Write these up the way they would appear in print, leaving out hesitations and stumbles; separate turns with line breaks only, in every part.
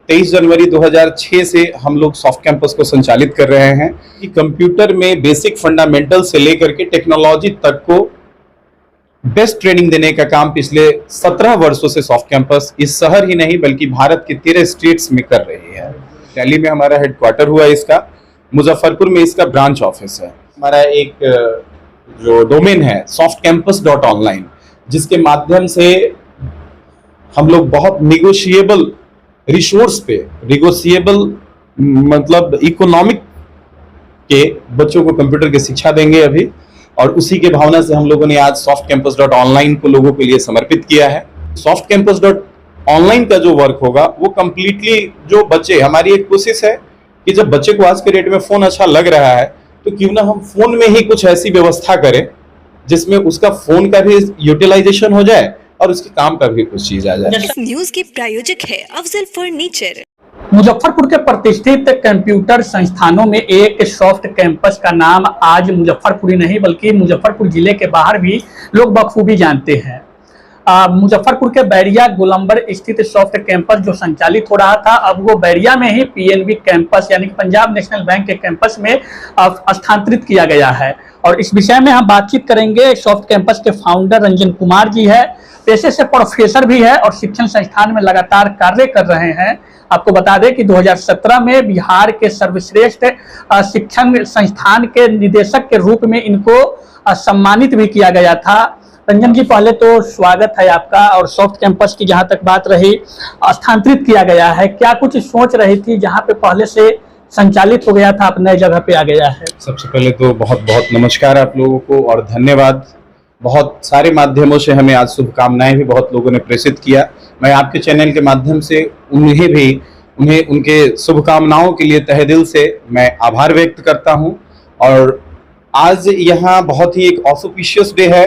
23 जनवरी 2006 से हम लोग सॉफ्ट कैंपस को संचालित कर रहे हैं कि कंप्यूटर में बेसिक फंडामेंटल से लेकर के टेक्नोलॉजी तक को बेस्ट ट्रेनिंग देने का काम पिछले 17 वर्षों से सॉफ्ट कैंपस इस शहर ही नहीं बल्कि भारत के 13 स्टेट्स में कर रही है। दिल्ली में हमारा हेडक्वार्टर हुआ इसका, मुजफ्फरपुर में इसका ब्रांच ऑफिस है। हमारा एक जो डोमेन है softcampus.online, जिसके माध्यम से हम लोग बहुत निगोशिएबल रिसोर्स पे मतलब इकोनॉमिक के बच्चों को कंप्यूटर की शिक्षा देंगे अभी, और उसी के भावना से हम लोगों ने आज softcampus.online को लोगों के लिए समर्पित किया है। softcampus.online का जो वर्क होगा वो कंप्लीटली जो बच्चे, हमारी एक कोशिश है कि जब बच्चे को आज के डेट में फोन अच्छा लग रहा है तो क्यों ना हम फोन में ही कुछ ऐसी व्यवस्था करें जिसमें उसका फोन का भी यूटिलाइजेशन हो जाए और उसके काम का भी कुछ चीज आ जाए।
न्यूज के प्रायोजक है अफजल फर्नीचर।
मुजफ्फरपुर के प्रतिष्ठित कंप्यूटर संस्थानों में एक सॉफ्ट कैंपस का नाम आज मुजफ्फरपुर ही नहीं बल्कि मुजफ्फरपुर जिले के बाहर भी लोग बखूबी जानते हैं। मुजफ्फरपुर के बैरिया गोलंबर स्थित सॉफ्ट कैंपस जो संचालित हो रहा था, अब वो बैरिया में ही पीएनबी कैंपस यानी पंजाब नेशनल बैंक के कैंपस में स्थानांतरित किया गया है। और इस विषय में हम बातचीत करेंगे। सॉफ्ट कैंपस के फाउंडर रंजन कुमार जी है, पेशे से प्रोफेसर भी है और शिक्षण संस्थान में लगातार कार्य कर रहे हैं। आपको बता दें कि 2017 में बिहार के सर्वश्रेष्ठ शिक्षण संस्थान के निदेशक के रूप में इनको सम्मानित भी किया गया था। रंजन जी, पहले तो स्वागत है आपका। और सॉफ्ट कैंपस की जहां तक बात रही, स्थानांतरित किया गया है, क्या कुछ सोच रही थी जहां पे पहले से संचालित हो गया था अब नई जगह पे आ गया है?
सबसे पहले तो बहुत बहुत नमस्कार आप लोगों को और धन्यवाद। बहुत सारे माध्यमों से हमें आज शुभकामनाएं भी बहुत लोगों ने प्रेषित किया। मैं आपके चैनल के माध्यम से उन्हें उनके शुभकामनाओं के लिए तहे दिल से मैं आभार व्यक्त करता हूं। और आज यहाँ बहुत ही एक ऑस्पिशियस डे है।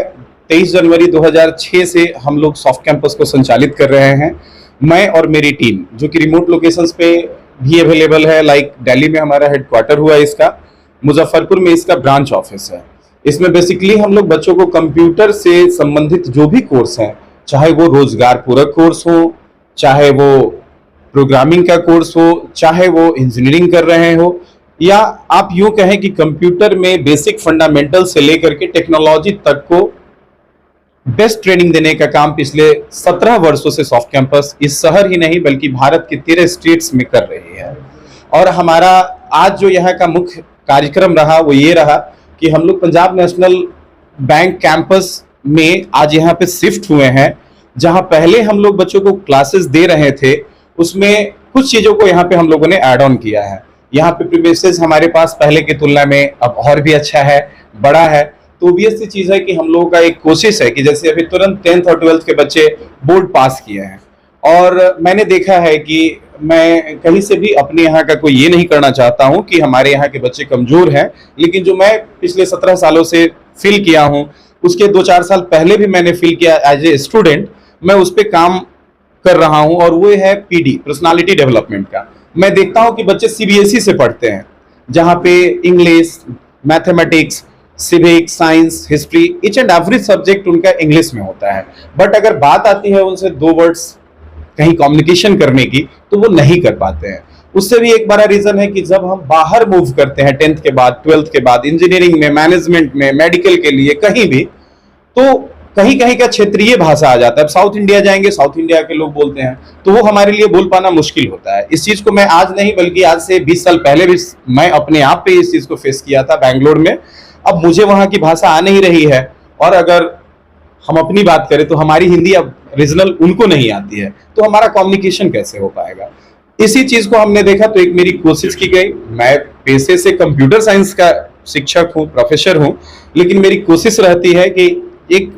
23 जनवरी 2006 से हम लोग सॉफ्ट कैंपस को संचालित कर रहे हैं। मैं और मेरी टीम जो कि रिमोट लोकेशंस पे भी अवेलेबल है, लाइक दिल्ली में हमारा हेडक्वार्टर हुआ इसका, मुजफ्फरपुर में इसका ब्रांच ऑफिस है। इसमें बेसिकली हम लोग बच्चों को कंप्यूटर से संबंधित जो भी कोर्स हैं, चाहे वो रोजगार पूरक कोर्स हो, चाहे वो प्रोग्रामिंग का कोर्स हो, चाहे वो इंजीनियरिंग कर रहे हो, या आप यूं कहें कि कंप्यूटर में बेसिक फंडामेंटल से लेकर के टेक्नोलॉजी तक को बेस्ट ट्रेनिंग देने का काम पिछले 17 वर्षों से सॉफ्ट कैंपस इस शहर ही नहीं बल्कि भारत के 13 स्टेट्स में कर रही है। और हमारा आज जो यहाँ का मुख्य कार्यक्रम रहा वो ये रहा कि हम लोग पंजाब नेशनल बैंक कैंपस में आज यहाँ पे शिफ्ट हुए हैं। जहाँ पहले हम लोग बच्चों को क्लासेस दे रहे थे उसमें कुछ चीजों को यहाँ पे हम लोगों ने ऐड ऑन किया है। यहाँ पे प्रीमिसेस हमारे पास पहले की तुलना में अब और भी अच्छा है, बड़ा है। तो ऑब्वियस सी चीज है कि हम लोगों का एक कोशिश है कि जैसे अभी तुरंत 10th और 12th के बच्चे बोर्ड पास किए हैं, और मैंने देखा है कि मैं कहीं से भी अपने यहाँ का कोई ये नहीं करना चाहता हूँ कि हमारे यहाँ के बच्चे कमजोर हैं, लेकिन जो मैं पिछले 17 सालों से फील किया हूँ उसके 2-4 साल पहले भी मैंने फील किया एज ए स्टूडेंट, मैं उस पर काम कर रहा हूँ। और वो है PD, पर्सनालिटी डेवलपमेंट का। मैं देखता हूँ कि बच्चे CBSE से पढ़ते हैं जहाँ पे English, mathematics, civics, science, history, each and every subject उनका इंग्लिश में होता है। बट अगर बात आती है उनसे 2 वर्ड्स कहीं कम्युनिकेशन करने की तो वो नहीं कर पाते हैं। उससे भी एक बड़ा रीजन है कि जब हम बाहर मूव करते हैं 10th के बाद, 12th के बाद, इंजीनियरिंग में, मैनेजमेंट में, मेडिकल के लिए कहीं भी, तो कहीं कहीं का क्षेत्रीय भाषा आ जाता है। अब साउथ इंडिया जाएंगे, साउथ इंडिया के लोग बोलते हैं तो वो हमारे लिए बोल पाना मुश्किल होता है। इस चीज को मैं आज नहीं बल्कि आज से 20 साल पहले भी मैं अपने आप पे इस चीज को फेस किया था बैंगलोर में। अब मुझे वहां की भाषा आ नहीं रही है, और अगर हम अपनी बात करें तो हमारी हिंदी अब रीजनल उनको नहीं आती है, तो हमारा कम्युनिकेशन कैसे हो पाएगा? इसी चीज को हमने देखा तो एक मेरी कोशिश की गई। मैं पेशे से कंप्यूटर साइंस का शिक्षक हूँ, प्रोफेसर हूँ, लेकिन मेरी कोशिश रहती है कि एक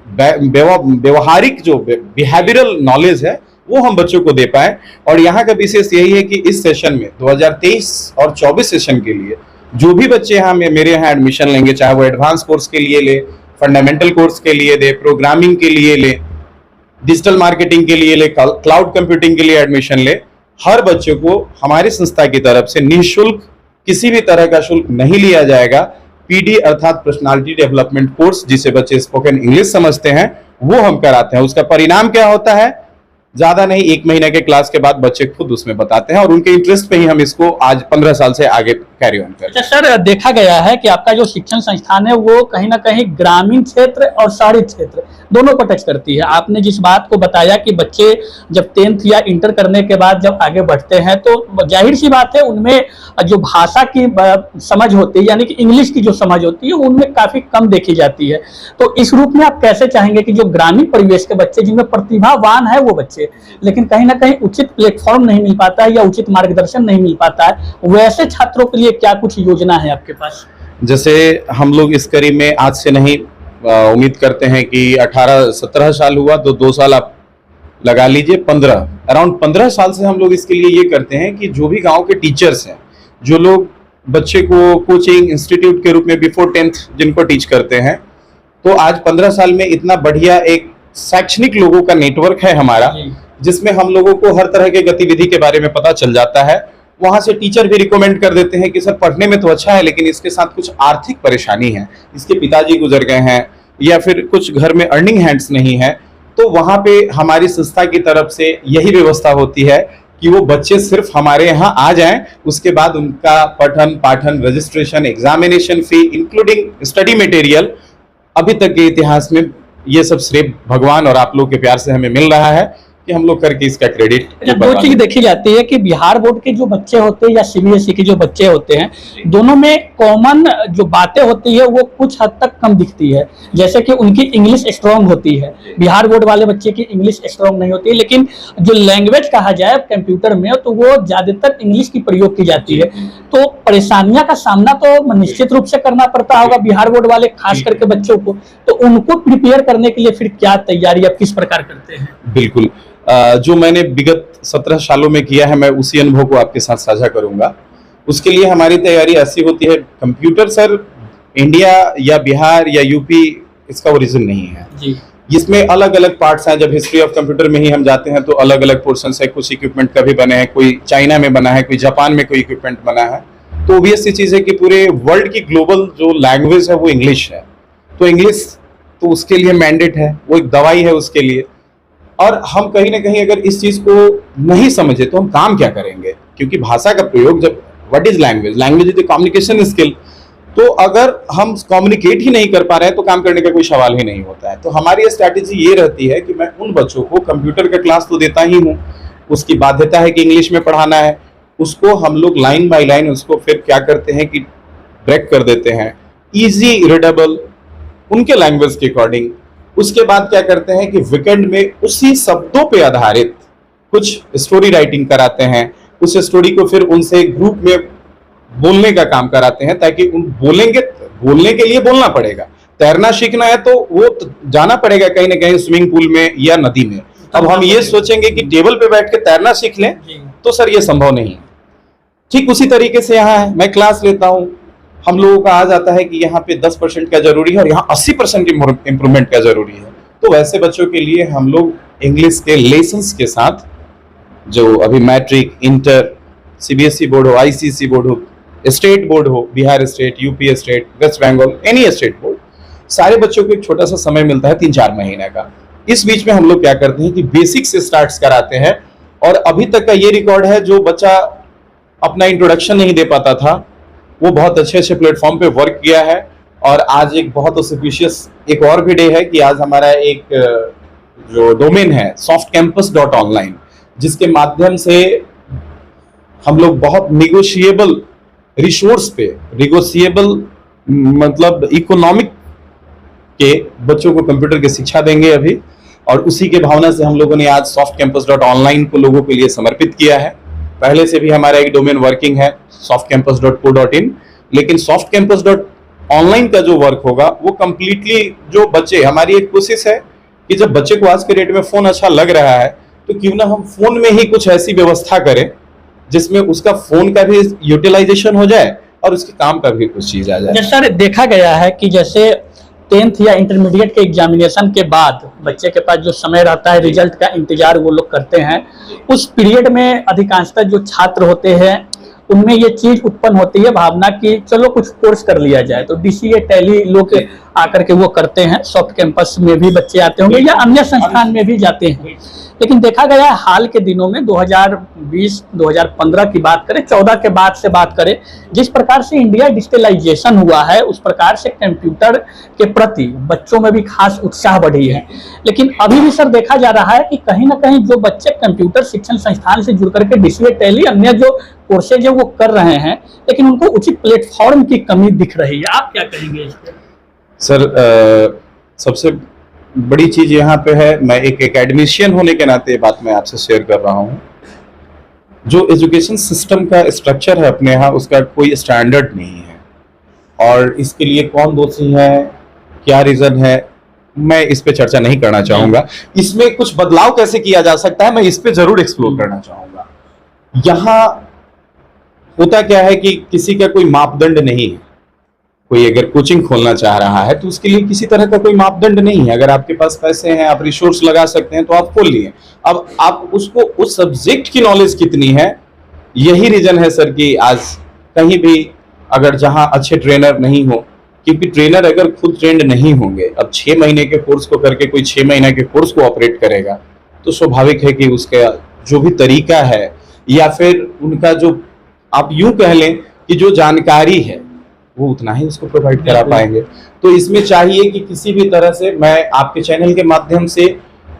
व्यवहारिक जो बिहेवियरल नॉलेज है वो हम बच्चों को दे पाए। और यहाँ का विशेष यही है कि इस सेशन में 2023 और 24 सेशन के लिए जो भी बच्चे यहाँ मेरे यहाँ एडमिशन लेंगे, चाहे वो एडवांस कोर्स के लिए ले, फंडामेंटल कोर्स के लिए दे, प्रोग्रामिंग के लिए ले, डिजिटल मार्केटिंग के लिए ले, क्लाउड कंप्यूटिंग के लिए एडमिशन ले, हर बच्चे को हमारी संस्था की तरफ से निःशुल्क, किसी भी तरह का शुल्क नहीं लिया जाएगा, PD अर्थात पर्सनालिटी डेवलपमेंट कोर्स, जिसे बच्चे स्पोकन इंग्लिश समझते हैं, वो हम कराते हैं। उसका परिणाम क्या होता है? ज्यादा नहीं, 1 महीने के क्लास के बाद बच्चे खुद उसमें बताते हैं और उनके इंटरेस्ट पे ही हम इसको आज 15 साल से आगे कैरी ऑन करते हैं।
अच्छा सर, देखा गया है कि आपका जो शिक्षण संस्थान है वो कहीं ना कहीं ग्रामीण क्षेत्र और शहरी क्षेत्र दोनों को टच करती है। आपने जिस बात को बताया कि बच्चे जब 10th या इंटर करने के बाद जब आगे बढ़ते हैं तो जाहिर सी बात है उनमें जो भाषा की समझ होती है, यानी कि इंग्लिश की जो समझ होती है वो उनमें काफी कम देखी जाती है। तो इस रूप में आप कैसे चाहेंगे कि जो ग्रामीण परिवेश के बच्चे जिनमें प्रतिभावान है वो बच्चे, लेकिन कहीं ना कहीं उचित प्लेटफॉर्म नहीं मिल पाता है या उचित मार्गदर्शन नहीं मिल पाता है, वैसे छात्रों के लिए क्या कुछ योजना है आपके पास?
जैसे हम लोग इस करीब में आज से नहीं, उम्मीद करते हैं कि 18-17 साल हुआ तो 2 साल आप लगा लीजिए, 15 अराउंड 15 साल से हम लोग इसके लिए ये करते हैं कि जो भी गांव के टीचर्स हैं, जो लोग बच्चे को कोचिंग इंस्टीट्यूट के रूप में बिफोर 10th जिनको टीच करते हैं, तो आज 15 साल में इतना बढ़िया एक शैक्षणिक लोगों का नेटवर्क है हमारा, जिसमें हम लोगों को हर तरह के गतिविधि के बारे में पता चल जाता है। वहां से टीचर भी रिकमेंड कर देते हैं कि सर पढ़ने में तो अच्छा है लेकिन इसके साथ कुछ आर्थिक परेशानी है, इसके पिताजी गुजर गए हैं या फिर कुछ घर में अर्निंग हैंड्स नहीं है, तो वहां पे हमारी संस्था की तरफ से यही व्यवस्था होती है कि वो बच्चे सिर्फ हमारे यहाँ आ जाएं, उसके बाद उनका पठन पाठन, रजिस्ट्रेशन, एग्जामिनेशन फी इंक्लूडिंग स्टडी मटेरियल, अभी तक के इतिहास में ये सब श्रेय भगवान और आप लोग के प्यार से हमें मिल रहा है कि हम लोग करके इसका क्रेडिट।
दो चीज देखी जाती है कि बिहार बोर्ड के जो बच्चे होते हैं या सीबीएसई के जो बच्चे होते हैं, दोनों में कॉमन जो बातें होती है वो कुछ हद तक कम दिखती है। जैसे कि उनकी इंग्लिश स्ट्रांग होती है, बिहार बोर्ड वाले बच्चे की इंग्लिश स्ट्रांग नहीं होती है, लेकिन जो लैंग्वेज कहा जाए कंप्यूटर में तो वो ज्यादातर इंग्लिश की प्रयोग की जाती है। तो परेशानियां का सामना तो निश्चित रूप से करना पड़ता होगा बिहार बोर्ड वाले, खास करके बच्चों को, तो उनको प्रिपेयर करने के लिए फिर क्या तैयारी आप किस प्रकार करते हैं?
बिल्कुल, जो मैंने विगत 17 सालों में किया है मैं उसी अनुभव को आपके साथ साझा करूंगा। उसके लिए हमारी तैयारी ऐसी होती है, कंप्यूटर सर इंडिया या बिहार या यूपी इसका ओरिजिन नहीं है
जी।
जिसमें अलग अलग पार्ट्स हैं। जब हिस्ट्री ऑफ कंप्यूटर में ही हम जाते हैं तो अलग अलग पोर्शंस है, कुछ इक्विपमेंट का भी बने हैं, कोई चाइना में बना है, कोई जापान में कोई इक्विपमेंट बना है। तो ऑब्वियस सी चीज है कि पूरे वर्ल्ड की ग्लोबल जो लैंग्वेज है वो इंग्लिश है, तो इंग्लिश तो उसके लिए मैंडेट है, वो एक दवाई है उसके लिए। और हम कहीं ना कहीं अगर इस चीज को नहीं समझे तो हम काम क्या करेंगे, क्योंकि भाषा का प्रयोग, जब what is language, language is the communication skill, तो अगर हम कम्युनिकेट ही नहीं कर पा रहे हैं तो काम करने का कोई सवाल ही नहीं होता है। तो हमारी स्ट्रैटेजी ये रहती है कि मैं उन बच्चों को कंप्यूटर का क्लास तो देता ही हूँ, उसकी बाध्यता है कि इंग्लिश में पढ़ाना है, उसको हम लोग लाइन बाय लाइन उसको फिर क्या करते हैं कि ब्रेक कर देते हैं, इजी रीडेबल उनके लैंग्वेज के अकॉर्डिंग। उसके बाद क्या करते हैं कि वीकेंड में उसी शब्दों पे आधारित कुछ स्टोरी राइटिंग कराते हैं, उस स्टोरी को फिर उनसे ग्रुप में बोलने का काम कराते हैं, ताकि उन बोलने के लिए बोलना पड़ेगा। तैरना सीखना है तो वो जाना पड़ेगा कहीं ना कहीं स्विमिंग पूल में या नदी में। अब हम ये सोचेंगे कि टेबल पे बैठ के तैरना सीख लें तो सर ये संभव नहीं है। ठीक उसी तरीके से यहाँ है, मैं क्लास लेता हूँ, हम लोगों का आ जाता है कि यहाँ पे 10% का जरूरी है और यहाँ 80% इंप्रूवमेंट का जरूरी है। तो वैसे बच्चों के लिए हम लोग इंग्लिश के लेसन्स के साथ, जो अभी मैट्रिक, इंटर, सीबीएसई बोर्ड हो, आईसीएसई बोर्ड हो, स्टेट बोर्ड हो, Bihar state, UP state, West Bengal, any state board, सारे बच्चों को एक छोटा सा समय मिलता है 3-4 महीने का। इस बीच में हम लोग क्या करते हैं कि बेसिक से स्टार्ट कराते हैं। और अभी तक का ये रिकॉर्ड है, जो बच्चा अपना इंट्रोडक्शन नहीं दे पाता था वो बहुत अच्छे अच्छे प्लेटफॉर्म पे वर्क किया है। और आज एक बहुत ऑस्पिशियस एक और भी डे है कि आज हमारा एक जो डोमेन है softcampus.online, जिसके माध्यम से हम लोग बहुत निगोशिएबल रिसोर्स पे, निगोशिएबल मतलब इकोनॉमिक के बच्चों को कंप्यूटर की शिक्षा देंगे अभी। और उसी के भावना से हम लोगों ने आज softcampus.online को लोगों के लिए समर्पित किया है। पहले से भी हमारा एक डोमेन वर्किंग है softcampus.co.in, लेकिन softcampus.online का जो वर्क होगा वो कंप्लीटली जो बच्चे, हमारी एक कोशिश है कि जब बच्चे को आज के डेट में फोन अच्छा लग रहा है तो क्यों ना हम फोन में ही कुछ ऐसी व्यवस्था करें जिसमें उसका फोन का भी यूटिलाइजेशन हो जाए और उसके काम का भी कुछ चीज आ जाए।
सर, देखा गया है कि जैसे 10th या इंटरमीडिएट के एग्जामिनेशन के बाद बच्चे के पास जो समय रहता है, रिजल्ट का इंतजार वो लोग करते हैं, उस पीरियड में अधिकांशतः जो छात्र होते हैं उनमें ये चीज उत्पन्न होती है भावना कि चलो कुछ कोर्स कर लिया जाए। तो डीसीए, टैली लोग आकर के वो करते हैं, सॉफ्ट कैंपस में भी बच्चे आते होंगे या अन्य संस्थान में भी जाते हैं। लेकिन देखा गया है हाल के दिनों में 2020-2015 की बात करें, 14 के बाद से बात करें, जिस प्रकार से इंडिया डिजिटलाइजेशन हुआ है उस प्रकार से कंप्यूटर के प्रति बच्चों में भी खास उत्साह बढ़ी है। लेकिन अभी भी सर देखा जा रहा है कि कहीं ना कहीं जो बच्चे कंप्यूटर शिक्षण संस्थान से जुड़ करके डीसीए, टैली, अन्य जो कोर्सेज है वो कर रहे हैं, लेकिन उनको उचित प्लेटफॉर्म की कमी दिख रही है। आप क्या कहेंगे इस पर?
सर सबसे बड़ी चीज यहाँ पे है, मैं एक एकेडमिशियन होने के नाते ये बात मैं आपसे शेयर कर रहा हूँ, जो एजुकेशन सिस्टम का स्ट्रक्चर है अपने यहाँ उसका कोई स्टैंडर्ड नहीं है, और इसके लिए कौन दोषी है, क्या रीजन है, मैं इस पे चर्चा नहीं करना चाहूंगा। इसमें कुछ बदलाव कैसे किया जा सकता है मैं इस पे जरूर एक्सप्लोर करना चाहूंगा। यहाँ होता क्या है कि किसी का कोई मापदंड नहीं है, कोई अगर कोचिंग खोलना चाह रहा है तो उसके लिए किसी तरह का कोई मापदंड नहीं है। अगर आपके पास पैसे हैं, आप रिसोर्स लगा सकते हैं तो आप खोल लिए। अब आप उसको उस सब्जेक्ट की नॉलेज कितनी है, यही रीजन है सर कि आज कहीं भी अगर जहां अच्छे ट्रेनर नहीं हो, क्योंकि ट्रेनर अगर खुद ट्रेंड नहीं होंगे, अब 6 महीने के कोर्स को करके कोई 6 महीने के कोर्स को ऑपरेट करेगा तो स्वाभाविक है कि उसका जो भी तरीका है या फिर उनका जो आप यूं कह लें कि जो जानकारी है वो उतना ही उसको प्रोवाइड करा पाएंगे। तो इसमें चाहिए कि किसी भी तरह से मैं आपके चैनल के माध्यम से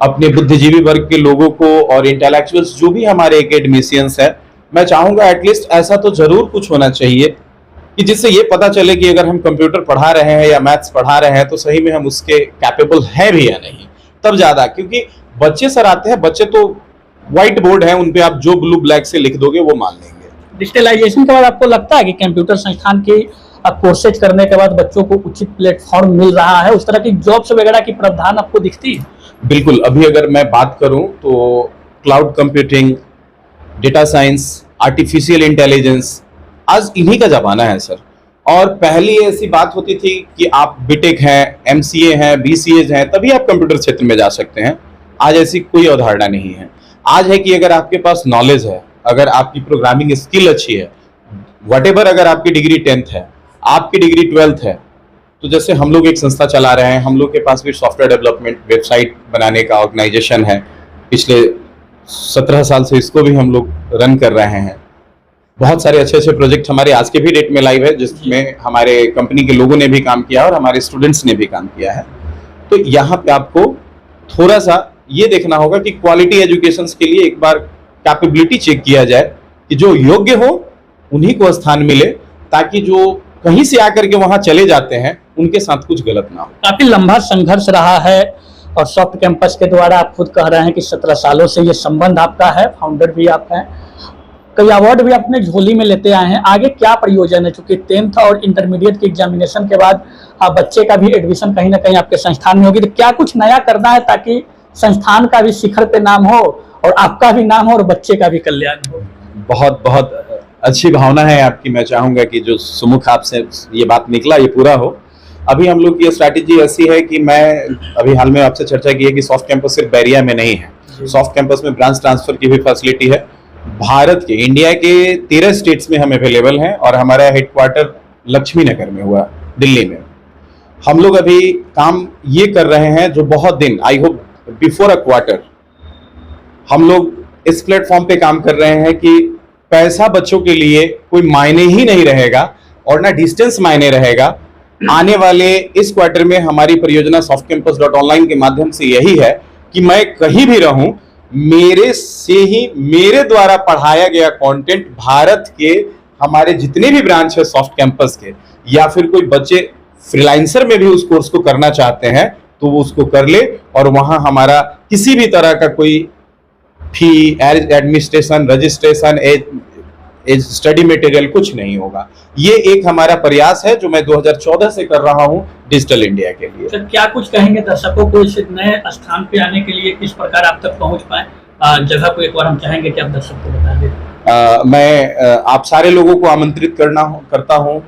अपने बुद्धिजीवी वर्ग के लोगों को और इंटेलेक्चुअल्स जो भी हमारे एकेडमिशियंस हैं, मैं चाहूंगा एटलीस्ट ऐसा तो जरूर कुछ होना चाहिए कि जिससे ये पता चले कि अगर हम कंप्यूटर पढ़ा रहे हैं या मैथ्स पढ़ा रहे हैं तो सही में हम उसके कैपेबल हैं भी या नहीं, तब ज्यादा। क्योंकि बच्चे सर आते हैं, बच्चे तो व्हाइट बोर्ड है, उनपे आप जो ब्लू ब्लैक से लिख दोगे वो मान लेंगे।
डिजिटलाइजेशन के बाद आपको लगता है कि कंप्यूटर संस्थान की कोर्सेज करने के बाद बच्चों को उचित प्लेटफॉर्म मिल रहा है, उस तरह की जॉब्स वगैरह की प्रावधान आपको दिखती है?
बिल्कुल। अभी अगर मैं बात करूं तो cloud computing, data science, artificial intelligence, आज इन्हीं का जमाना है सर। और पहले ऐसी बात होती थी कि आप बीटेक हैं, एमसीए हैं, बीसीए हैं, तभी आप कंप्यूटर क्षेत्र में जा सकते हैं। आज ऐसी कोई अवधारणा नहीं है। आज है कि अगर आपके पास नॉलेज है, अगर आपकी प्रोग्रामिंग स्किल अच्छी है, व्हाटएवर, अगर आपकी डिग्री 10th है, आपकी डिग्री 12th है, तो जैसे हम लोग एक संस्था चला रहे हैं, हम लोग के पास भी सॉफ्टवेयर डेवलपमेंट, वेबसाइट बनाने का ऑर्गेनाइजेशन है। पिछले 17 साल से इसको भी हम लोग रन कर रहे हैं। बहुत सारे अच्छे अच्छे प्रोजेक्ट हमारे आज के भी डेट में लाइव है, जिसमें हमारे कंपनी के लोगों ने भी काम किया और हमारे स्टूडेंट्स ने भी काम किया है। तो यहाँ पे आपको थोड़ा सा ये देखना होगा कि क्वालिटी एजुकेशन के लिए एक बार कैपेबिलिटी चेक किया जाए कि जो योग्य हो उन्हीं को स्थान मिले, ताकि जो कहीं से आकर के वहां चले जाते हैं उनके साथ कुछ गलत ना हो।
काफी लंबा संघर्ष रहा है और सॉफ्ट कैंपस के द्वारा आप खुद कह रहे हैं कि 17 सालों से ये संबंध आपका है, फाउंडर भी आप हैं, कई अवार्ड भी अपने झोली में लेते आए हैं। आगे क्या प्रयोजन है? चूंकि 10th और इंटरमीडिएट के एग्जामिनेशन के बाद बच्चे का भी एडमिशन कहीं ना कहीं आपके संस्थान में होगी, तो क्या कुछ नया करना है ताकि संस्थान का भी शिखर पे नाम हो और आपका भी नाम हो और बच्चे का भी कल्याण हो?
बहुत बहुत अच्छी भावना है आपकी। मैं चाहूंगा कि जो सुमुख आपसे ये बात निकला ये पूरा हो। अभी हम लोग की स्ट्रैटेजी ऐसी है कि मैं अभी हाल में आपसे चर्चा की है कि सॉफ्ट कैंपस सिर्फ बैरिया में नहीं है, सॉफ्ट कैंपस में ब्रांच ट्रांसफर की भी फैसिलिटी है। भारत के, इंडिया के 13 स्टेट्स में हम अवेलेबल हैं और हमारा हेडक्वार्टर लक्ष्मी नगर में हुआ, दिल्ली में। हम लोग अभी काम ये कर रहे हैं जो बहुत दिन, I hope before a quarter, हम लोग इस प्लेटफॉर्म पे काम कर रहे हैं कि पैसा बच्चों के लिए कोई मायने ही नहीं रहेगा और ना डिस्टेंस मायने रहेगा। आने वाले इस क्वार्टर में हमारी परियोजना softcampus.online के माध्यम से यही है कि मैं कहीं भी रहूं, मेरे से ही, मेरे द्वारा पढ़ाया गया कंटेंट भारत के हमारे जितने भी ब्रांच है सॉफ्ट कैंपस के, या फिर कोई बच्चे फ्रीलांसर में भी उस कोर्स को करना चाहते हैं तो वो उसको कर ले, और वहां हमारा किसी भी तरह का कोई फी, एडमिनिस्ट्रेशन, रजिस्ट्रेशन, स्टडी मटेरियल कुछ नहीं होगा। ये एक हमारा प्रयास है जो मैं 2014 से कर रहा हूं डिजिटल इंडिया के लिए।
सर, क्या कुछ कहेंगे दर्शकों को इस नए स्थान पे आने के लिए, किस प्रकार आप तक पहुंच पाए? जगह को एक बार हम चाहेंगे कि आप दर्शक को बता दें।
मैं आप सारे लोगों को आमंत्रित करता हूं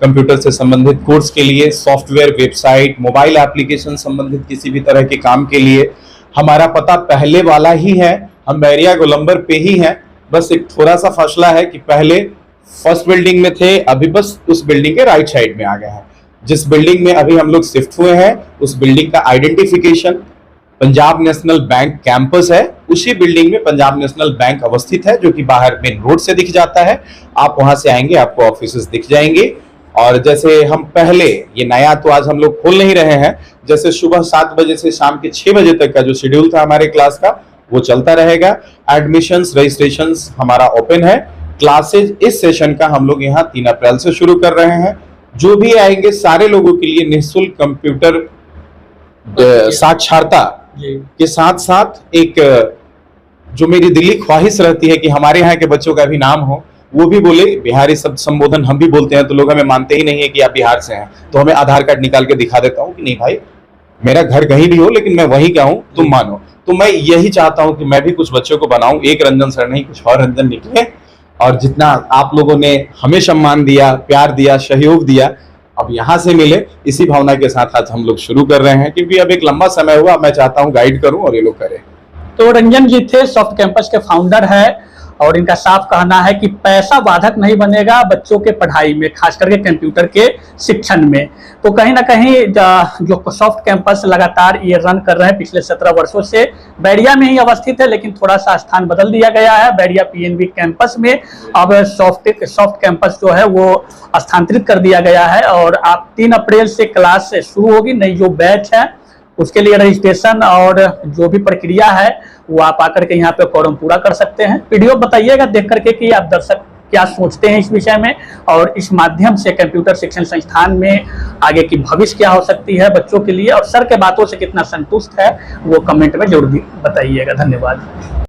कंप्यूटर से संबंधित कोर्स के लिए, सॉफ्टवेयर, वेबसाइट, मोबाइल एप्लीकेशन संबंधित किसी भी तरह के काम के लिए। हमारा पता पहले वाला ही है, हम बैरिया गोलंबर पे ही हैं। बस एक थोड़ा सा फासला है कि पहले फर्स्ट बिल्डिंग में थे, अभी बस उस बिल्डिंग के राइट साइड में आ गए हैं। जिस बिल्डिंग में अभी हम लोग शिफ्ट हुए हैं उस बिल्डिंग का identification Punjab national bank campus है, उसी बिल्डिंग में पंजाब नेशनल बैंक अवस्थित है, जो कि बाहर मेन रोड से दिख जाता है। आप वहां से आएंगे, आपको ऑफिसेस दिख जाएंगे। और जैसे हम पहले, ये नया तो आज हम लोग खोल नहीं रहे हैं, जैसे सुबह 7 बजे से शाम के 6 बजे तक का जो शेड्यूल था हमारे क्लास का, वो चलता रहेगा। एडमिशंस, रजिस्ट्रेशंस हमारा ओपन है। क्लासेज इस सेशन का हम लोग यहाँ 3 अप्रैल से शुरू कर रहे हैं। जो भी आएंगे सारे लोगों के लिए निःशुल्क कंप्यूटर साक्षरता के साथ साथ एक जो मेरी दिली ख्वाहिश रहती है कि हमारे यहाँ के बच्चों का भी नाम हो, वो भी बोले। बिहारी शब्द संबोधन हम भी बोलते हैं तो लोग हमें मानते ही नहीं है कि आप बिहार से हैं, तो हमें आधार कार्ड निकाल के दिखा देता हूँ कि नहीं भाई, मेरा घर कहीं भी हो लेकिन मैं वहीं का हूँ, तुम मानो। तो मैं यही चाहता हूँ कि मैं भी कुछ बच्चों को बनाऊं, एक रंजन सर नहीं कुछ और रंजन निकले। और जितना आप लोगों ने हमें सम्मान दिया, प्यार दिया, सहयोग दिया, अब यहाँ से मिले, इसी भावना के साथ आज हम लोग शुरू कर रहे हैं। क्योंकि अब एक लंबा समय हुआ, मैं चाहता हूँ गाइड करूं और ये लोग करें।
तो रंजन जी थे, सॉफ्ट कैंपस के फाउंडर है, और इनका साफ कहना है कि पैसा बाधक नहीं बनेगा बच्चों के पढ़ाई में, खास करके कंप्यूटर के शिक्षण में। तो कहीं ना कहीं जो सॉफ्ट कैंपस लगातार ये रन कर रहे हैं पिछले 17 वर्षों से, बैरिया में ही अवस्थित है, लेकिन थोड़ा सा स्थान बदल दिया गया है। बैरिया पीएनबी कैंपस में अब सॉफ्ट कैंपस जो है वो स्थानांतरित कर दिया गया है। और आप 3 अप्रैल से क्लास शुरू होगी। नई जो बैच है उसके लिए रजिस्ट्रेशन और जो भी प्रक्रिया है वो आप आकर के यहाँ पे फॉर्म पूरा कर सकते हैं। वीडियो बताइएगा देख करके कि आप दर्शक क्या सोचते हैं इस विषय में, और इस माध्यम से कंप्यूटर शिक्षण संस्थान में आगे की भविष्य क्या हो सकती है बच्चों के लिए, और सर के बातों से कितना संतुष्ट है वो कमेंट में जरूर बताइएगा। धन्यवाद।